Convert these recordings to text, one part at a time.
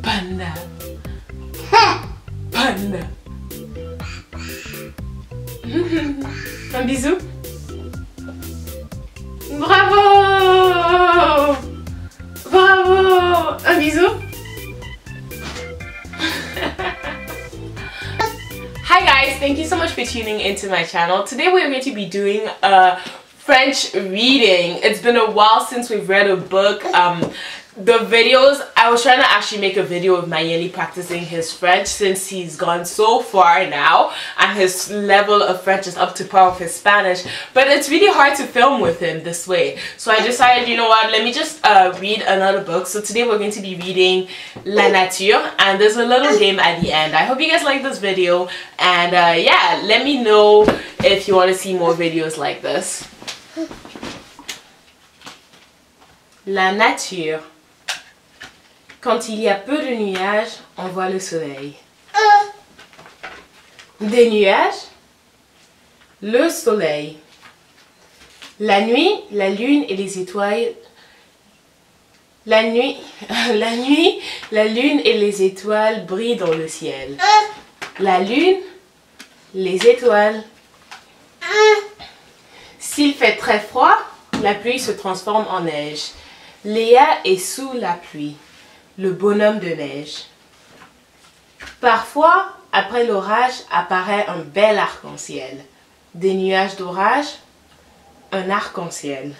Panda. Panda. Un bisou. Bravo! Bravo! Un bisou. Hi guys, thank you so much for tuning into my channel. Today we're going to be doing a French reading. It's been a while since we've read a book. The videos, I was trying to actually make a video of Mayeli practicing his French since he's gone so far now and his level of French is up to par with his Spanish, but it's really hard to film with him this way. So I decided, you know what, let me just read another book. So today we're going to be reading La Nature and there's a little game at the end. I hope you guys like this video and yeah, let me know if you want to see more videos like this. La Nature. Quand il y a peu de nuages, on voit le soleil. Des nuages, le soleil. La nuit, la lune et les étoiles. La nuit, la lune et les étoiles brillent dans le ciel. La lune, les étoiles. S'il fait très froid, la pluie se transforme en neige. Léa est sous la pluie. Le bonhomme de neige. Parfois, après l'orage, apparaît un bel arc-en-ciel. Des nuages d'orage, un arc-en-ciel.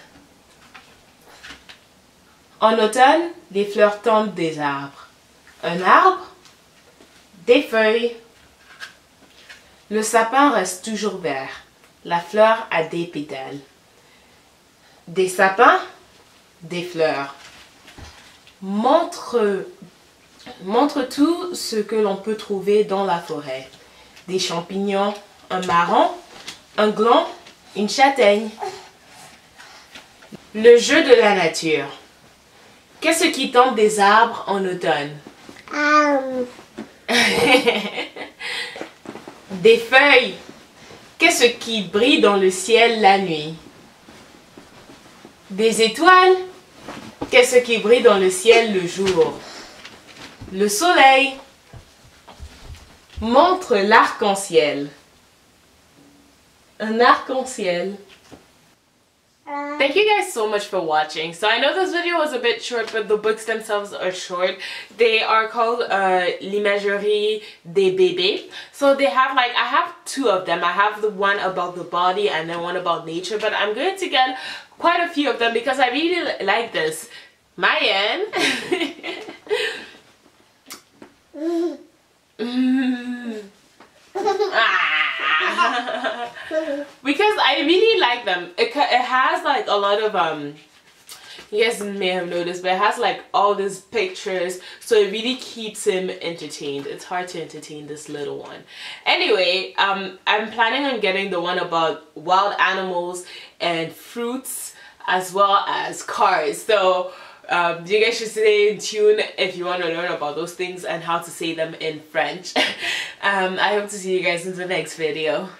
En automne, des fleurs tombent des arbres. Un arbre, des feuilles. Le sapin reste toujours vert. La fleur a des pétales. Des sapins, des fleurs. Montre tout ce que l'on peut trouver dans la forêt. Des champignons, un marron, un gland, une châtaigne. Le jeu de la nature. Qu'est-ce qui tombe des arbres en automne? Des feuilles. Qu'est-ce qui brille dans le ciel la nuit? Des étoiles. Qu'est-ce qui brille dans le ciel le jour? Le soleil. Montre l'arc-en-ciel. Un arc-en-ciel. Thank you guys so much for watching. So I know this video was a bit short, but the books themselves are short. They are called L'imagerie des bébés. So they have like, I have two of them. I have the one about the body and then one about nature, but I'm going to get quite a few of them because I really like this. Mayen. Because I really like them. It has like a lot of you guys may have noticed, but it has like all these pictures, so it really keeps him entertained. It's hard to entertain this little one. Anyway, I'm planning on getting the one about wild animals and fruits as well as cars. So you guys should stay tuned if you want to learn about those things and how to say them in French. I hope to see you guys in the next video.